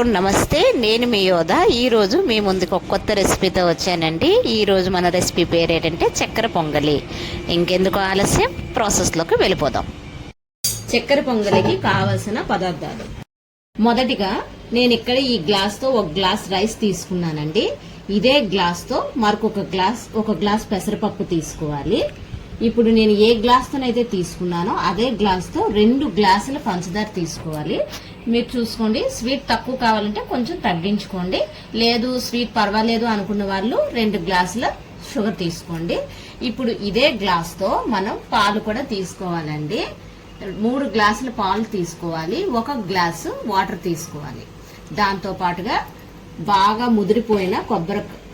నమస్తే, నేను మీ యోధ. ఈరోజు మీ ముందుకు ఒక కొత్త రెసిపీతో వచ్చానండి. ఈరోజు మన రెసిపీ పేరు ఏంటంటే చక్కెర పొంగలి. ఇంకెందుకు ఆలస్యం, ప్రాసెస్లోకి వెళ్ళిపోదాం. చక్కెర పొంగలికి కావలసిన పదార్థాలు. మొదటిగా నేను ఇక్కడ ఈ గ్లాస్తో ఒక గ్లాస్ రైస్ తీసుకున్నానండి. ఇదే గ్లాస్తో ఒక గ్లాస్ పెసరపప్పు తీసుకోవాలి. ఇప్పుడు నేను ఏ గ్లాస్తోనైతే తీసుకున్నానో అదే గ్లాస్తో 2 గ్లాసుల పంచదార తీసుకోవాలి. మీరు చూసుకోండి, స్వీట్ తక్కువ కావాలంటే కొంచెం తగ్గించుకోండి, లేదు స్వీట్ పర్వాలేదు అనుకున్న వాళ్ళు 2 గ్లాసుల షుగర్ తీసుకోండి. ఇప్పుడు ఇదే గ్లాస్తో మనం పాలు కూడా తీసుకోవాలండి. 3 గ్లాసుల పాలు తీసుకోవాలి, 1 గ్లాసు వాటర్ తీసుకోవాలి. దాంతో పాటుగా బాగా ముదిరిపోయిన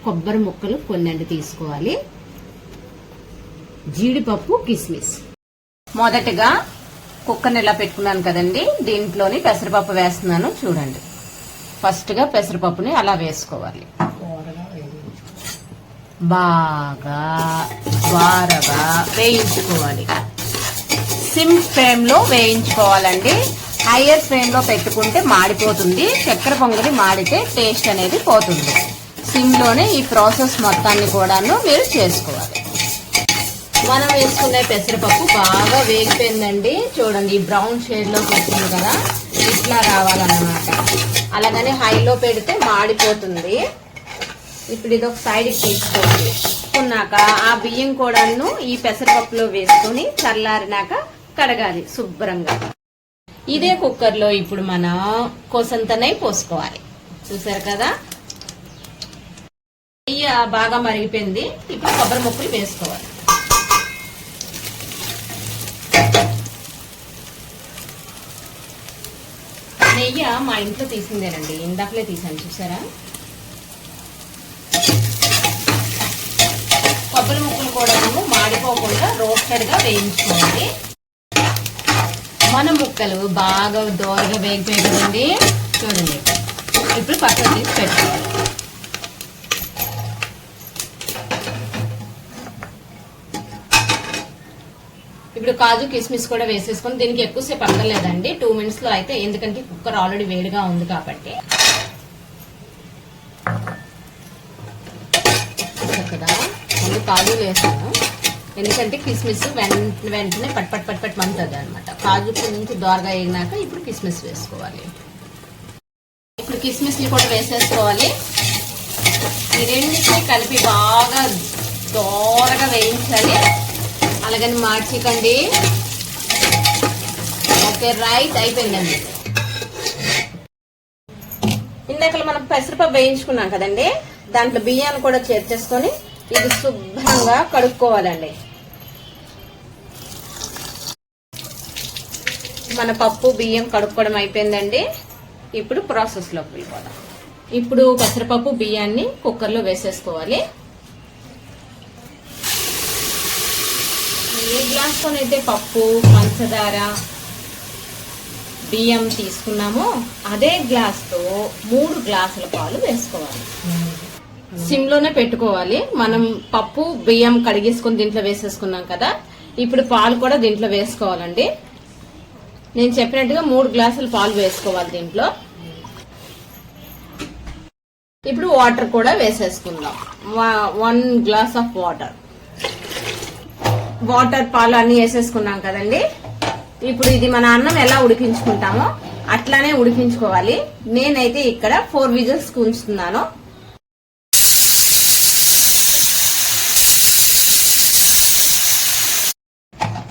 కొబ్బరి ముక్కలు కొన్ని తీసుకోవాలి. జీడిపప్పు, కిస్మిస్. మొదటగా కుక్కర్ని ఇలా పెట్టుకున్నాను కదండి, దీంట్లోని పెసరపప్పు వేస్తున్నాను. చూడండి, ఫస్ట్ గా పెసరపప్పుని అలా వేసుకోవాలి. బాగా ద్వారగా వేయించుకోవాలి. సిమ్ ఫ్లేమ్ లో వేయించుకోవాలండి. హైయర్ ఫ్లేమ్ లో పెట్టుకుంటే మాడిపోతుంది. చక్కెర పొంగలి మాడితే టేస్ట్ అనేది పోతుంది. సిమ్ లోనే ఈ ప్రాసెస్ మొత్తాన్ని కూడాను మీరు చేసుకోవాలి. మనం వేసుకునే పెసరపప్పు బాగా వేగిపోయిందండి. చూడండి, ఈ బ్రౌన్ షేడ్ లోకి వస్తుంది కదా, ఇట్లా రావాలన్నమాట. అలాగని హైలో పెడితే మాడిపోతుంది. ఇప్పుడు ఇది ఒక సైడ్కి తీసుకోండి. తీసుకున్నాక ఆ బియ్యం కూడాను ఈ పెసరపప్పులో వేసుకొని చల్లారినాక కడగాలి శుభ్రంగా. ఇదే కుక్కర్లో ఇప్పుడు మనం కోసంత నెయ్యి పోసుకోవాలి. చూసారు కదా, నెయ్యి బాగా మరిగిపోయింది. ఇప్పుడు కొబ్బరి ముక్కలు వేసుకోవాలి. నెయ్యి మా ఇంట్లో తీసిందేనండి, ఇందాకలే తీసాను. చూసారా, కొబ్బరి ముక్కలు కూడా మాడిపోకుండా రోస్టెడ్ గా వేయించుకోవాలి. మన ముక్కలు బాగా దోరగా వేగిపోయి కదండి. చూడండి, ఇప్పుడు పక్కన తీసి పెట్టుకోవాలి. ఇప్పుడు కాజు, కిస్మిస్ కూడా వేసేసుకొని దీనికి ఎక్కువసేపు అక్కర్లేదండి, 2 minutes లో అయితే, ఎందుకంటే కుక్కర్ ఆల్రెడీ వేడిగా ఉంది కాబట్టి. కదా, ముందు కాజులు వేసాను, ఎందుకంటే కిస్మిస్ వెంటనే పట్ మంతుంది అనమాట. కాజు కొంచెం దోరగా వేగినాక ఇప్పుడు కిస్మిస్ వేసుకోవాలి. ఇప్పుడు కిస్మిస్ని కూడా వేసేసుకోవాలి. ఈ రెండింటిని కలిపి బాగా దోరగా వేయించాలి. అలాగని మార్చికండి. ఓకే, రైట్, అయిపోయిందండి. ఇందాక మనం పెసరపప్పు వేయించుకున్నాం కదండి, దాంట్లో బియ్యాన్ని కూడా చేర్చేసుకొని ఇది శుభ్రంగా కడుక్కోవాలండి. మన పప్పు బియ్యం కడుక్కోవడం అయిపోయిందండి. ఇప్పుడు ప్రాసెస్ లోకి వెళ్ళిపోదాం. ఇప్పుడు పెసరపప్పు బియ్యాన్ని కుక్కర్లో వేసేసుకోవాలి. ఏ గ్లాస్తోనైతే పప్పు, పంచదార, బియ్యం తీసుకున్నామో అదే గ్లాస్తో 3 గ్లాసుల పాలు వేసుకోవాలి. సిమ్ లోనే పెట్టుకోవాలి. మనం పప్పు, బియ్యం కడిగేసుకొని దీంట్లో వేసేసుకున్నాం కదా, ఇప్పుడు పాలు కూడా దీంట్లో వేసుకోవాలండి. నేను చెప్పినట్టుగా 3 గ్లాసుల పాలు వేసుకోవాలి దీంట్లో. ఇప్పుడు వాటర్ కూడా వేసేసుకుందాం. 1 గ్లాస్ ఆఫ్ వాటర్ పాలు అన్ని వేసేసుకున్నాం కదండి. ఇప్పుడు ఇది మన అన్నం ఎలా ఉడికించుకుంటామో అట్లానే ఉడికించుకోవాలి. నేనైతే ఇక్కడ 4 విజిల్స్ ఉంచుతున్నాను.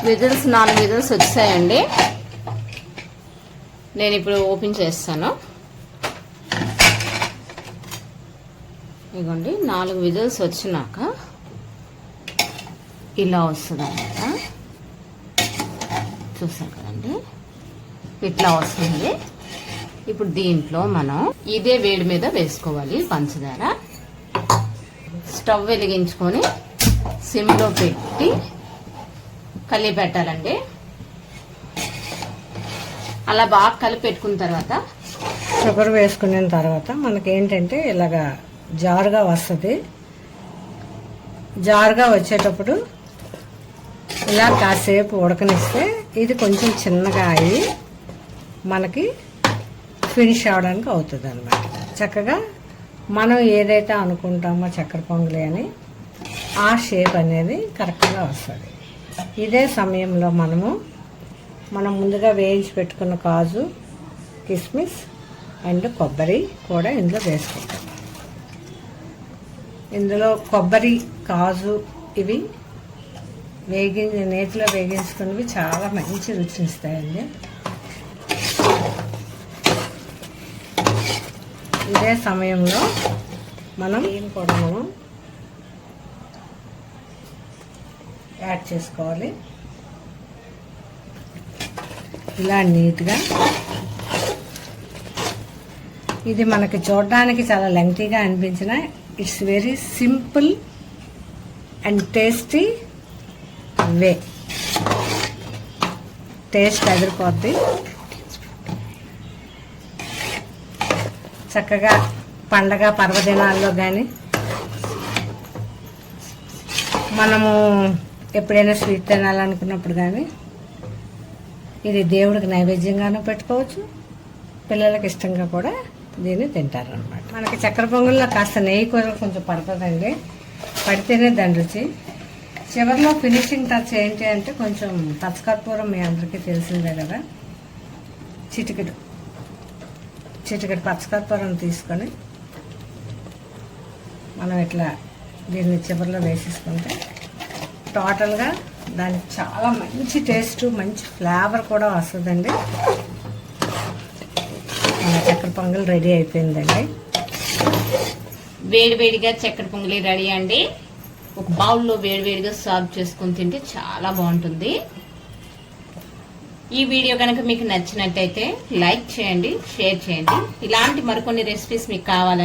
విజిల్స్ 4 విజిల్స్ వచ్చాయండి. నేను ఇప్పుడు ఓపెన్ చేస్తాను. ఇదిగోండి, 4 విజిల్స్ వచ్చినాక ఇలా వస్తుంది అన్నమాట. చూసారు కదండి, ఇట్లా వస్తుంది. ఇప్పుడు దీంట్లో మనం ఇదే వేడి మీద వేసుకోవాలి పంచదార. స్టవ్ వెలిగించుకొని సిమ్లో పెట్టి కలిపి పెట్టాలండి. అలా బాగా కలిపి పెట్టుకున్న తర్వాత షుగర్ వేసుకున్న తర్వాత మనకేంటంటే ఇలాగా జారుగా వస్తుంది. జారుగా వచ్చేటప్పుడు ఇలా కాసేపు ఉడకనిస్తే ఇది కొంచెం చిన్నగా అయ్యి మనకి ఫినిష్ అవడానికి అవుతుంది అనమాట. చక్కగా మనం ఏదైతే అనుకుంటామో చక్కెర పొంగలి అని ఆ షేప్ అనేది కరెక్ట్గా వస్తుంది. ఇదే సమయంలో మనం ముందుగా వేయించి పెట్టుకున్న కాజు, కిస్మిస్ అండ్ కొబ్బరి కూడా ఇందులో వేసుకుంటాం. ఇందులో కొబ్బరి, కాజు ఇవి నేతిలో వేగించుకున్నవి చాలా మంచి రుచిని ఇస్తాయండి. ఇదే సమయంలో ఏం కూడా మనం యాడ్ చేసుకోవాలి. ఇలా నీట్గా. ఇది మనకి చూడడానికి చాలా లెంగ్తీగా అనిపించిన it's very simple and tasty way. Taste అదిరిపోద్ది. చక్కగా పండగ పర్వదినాల్లో కానీ మనము ఎప్పుడైనా స్వీట్ తినాలనుకున్నప్పుడు కానీ ఇది దేవుడికి నైవేద్యంగానూ పెట్టుకోవచ్చు. పిల్లలకి ఇష్టంగా కూడా దీన్ని తింటారు అనమాట. మనకి చక్కెర పొంగల్లో కాస్త నెయ్యి కూర కొంచెం పడుతుందండి. పడితేనే దాని రుచి. చివరిలో ఫినిషింగ్ టచ్ ఏంటి అంటే కొంచెం పచ్చకర్పూరం మీ అందరికీ తెలిసిందే కదా. చిటికెడు పచ్చకర్పూరం తీసుకొని మనం ఇట్లా దీన్ని చివరిలో వేసేసుకుంటే టోటల్గా దానికి చాలా మంచి టేస్ట్, మంచి ఫ్లేవర్ కూడా వస్తుందండి. మన చక్కెర పొంగల్ రెడీ అయిపోయిందండి. వేడివేడిగా చక్కెర పొంగలి రెడీ అండి. ఒక బౌల్లో వేడివేడిగా సర్వ్ చేసుకొని తింటే చాలా బాగుంటుంది. ఈ వీడియో కనుక మీకు నచ్చినట్టయితే లైక్ చేయండి, షేర్ చేయండి. ఇలాంటి మరికొన్ని రెసిపీస్ మీకు కావాలంటే